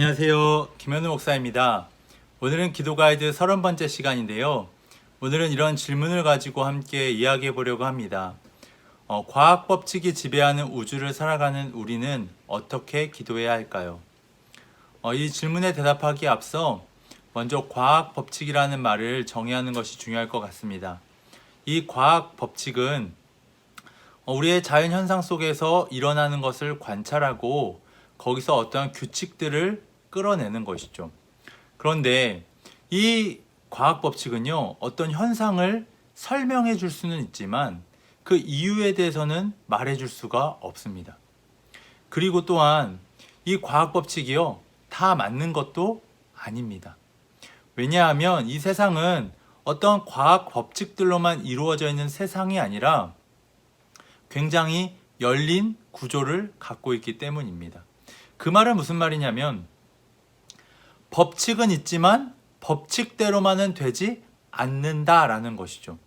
안녕하세요. 김현우 목사입니다. 오늘은 기도 가이드 30번째 시간인데요. 오늘은 이런 질문을 가지고 함께 이야기해 보려고 합니다. 과학 법칙이 지배하는 우주를 살아가는 우리는 어떻게 기도해야 할까요? 이 질문에 대답하기에 앞서 먼저 과학 법칙이라는 말을 정의하는 것이 중요할 것 같습니다. 이 과학 법칙은 우리의 자연 현상 속에서 일어나는 것을 관찰하고 거기서 어떠한 규칙들을 끌어내는 것이죠. 그런데 이 과학 법칙은요, 어떤 현상을 설명해 줄 수는 있지만 그 이유에 대해서는 말해 줄 수가 없습니다. 그리고 또한 이 과학 법칙이요, 다 맞는 것도 아닙니다. 왜냐하면 이 세상은 어떤 과학 법칙들로만 이루어져 있는 세상이 아니라 굉장히 열린 구조를 갖고 있기 때문입니다. 그 말은 무슨 말이냐면 법칙은 있지만 법칙대로만은 되지 않는다라는 것이죠.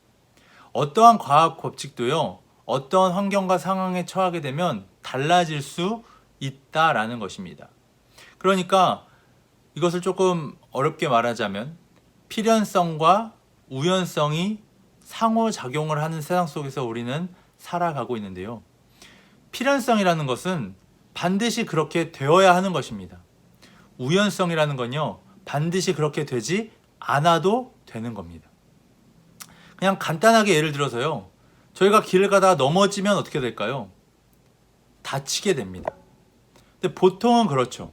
어떠한 과학 법칙도요, 어떠한 환경과 상황에 처하게 되면 달라질 수 있다라는 것입니다. 그러니까 이것을 조금 어렵게 말하자면 필연성과 우연성이 상호작용을 하는 세상 속에서 우리는 살아가고 있는데요. 필연성이라는 것은 반드시 그렇게 되어야 하는 것입니다. 우연성이라는 건요, 반드시 그렇게 되지 않아도 되는 겁니다. 그냥 간단하게 예를 들어서요, 저희가 길을 가다가 넘어지면 어떻게 될까요? 다치게 됩니다. 근데 보통은 그렇죠.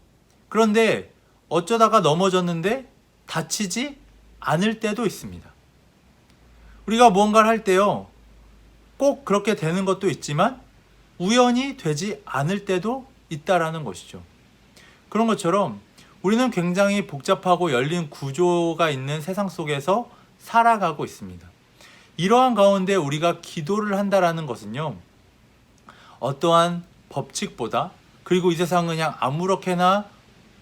그런데 어쩌다가 넘어졌는데 다치지 않을 때도 있습니다. 우리가 무언가를 할 때요, 꼭 그렇게 되는 것도 있지만 우연히 되지 않을 때도 있다라는 것이죠. 그런 것처럼 우리는 굉장히 복잡하고 열린 구조가 있는 세상 속에서 살아가고 있습니다. 이러한 가운데 우리가 기도를 한다라는 것은요, 어떠한 법칙보다, 그리고 이 세상은 그냥 아무렇게나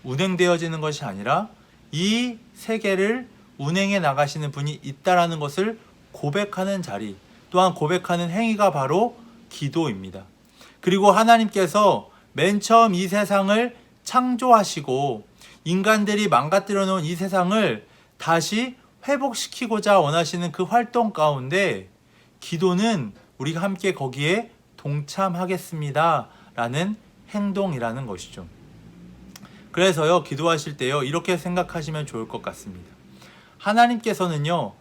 운행되어지는 것이 아니라 이 세계를 운행해 나가시는 분이 있다라는 것을 고백하는 자리, 또한 고백하는 행위가 바로 기도입니다. 그리고 하나님께서 맨 처음 이 세상을 창조하시고 인간들이 망가뜨려 놓은 이 세상을 다시 회복시키고자 원하시는 그 활동 가운데 기도는 우리가 함께 거기에 동참하겠습니다 라는 행동이라는 것이죠. 그래서요, 기도하실 때요, 이렇게 생각하시면 좋을 것 같습니다. 하나님께서는요,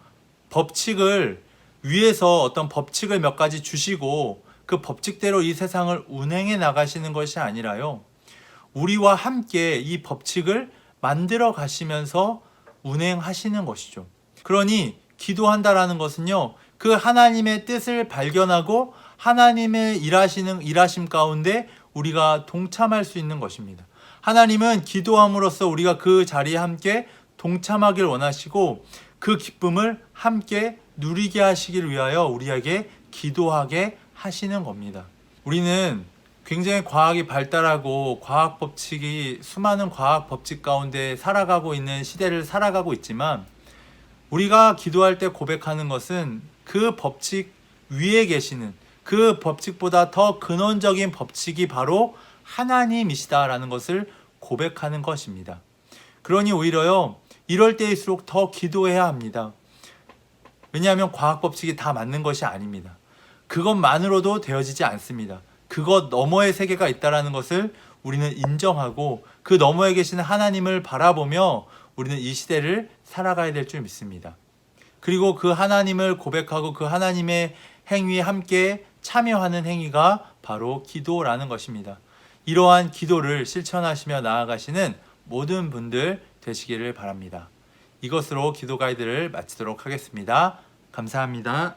법칙을 위에서 어떤 법칙을 몇 가지 주시고 그 법칙대로 이 세상을 운행해 나가시는 것이 아니라요, 우리와 함께 이 법칙을 만들어 가시면서 운행하시는 것이죠. 그러니 기도한다라는 것은요, 그 하나님의 뜻을 발견하고 하나님의 일하심 가운데 우리가 동참할 수 있는 것입니다. 하나님은 기도함으로써 우리가 그 자리에 함께 동참하길 원하시고 그 기쁨을 함께 누리게 하시길 위하여 우리에게 기도하게 하시는 겁니다. 우리는 굉장히 과학이 발달하고 과학 법칙이 수많은 과학 법칙 가운데 살아가고 있는 시대를 살아가고 있지만 우리가 기도할 때 고백하는 것은 그 법칙 위에 계시는 그 법칙보다 더 근원적인 법칙이 바로 하나님이시다라는 것을 고백하는 것입니다. 그러니 오히려요, 이럴 때일수록 더 기도해야 합니다. 왜냐하면 과학 법칙이 다 맞는 것이 아닙니다. 그것만으로도 되어지지 않습니다. 그것 너머의 세계가 있다는 것을 우리는 인정하고 그 너머에 계시는 하나님을 바라보며 우리는 이 시대를 살아가야 될 줄 믿습니다. 그리고 그 하나님을 고백하고 그 하나님의 행위에 함께 참여하는 행위가 바로 기도라는 것입니다. 이러한 기도를 실천하시며 나아가시는 모든 분들 되시기를 바랍니다. 이것으로 기도 가이드를 마치도록 하겠습니다. 감사합니다.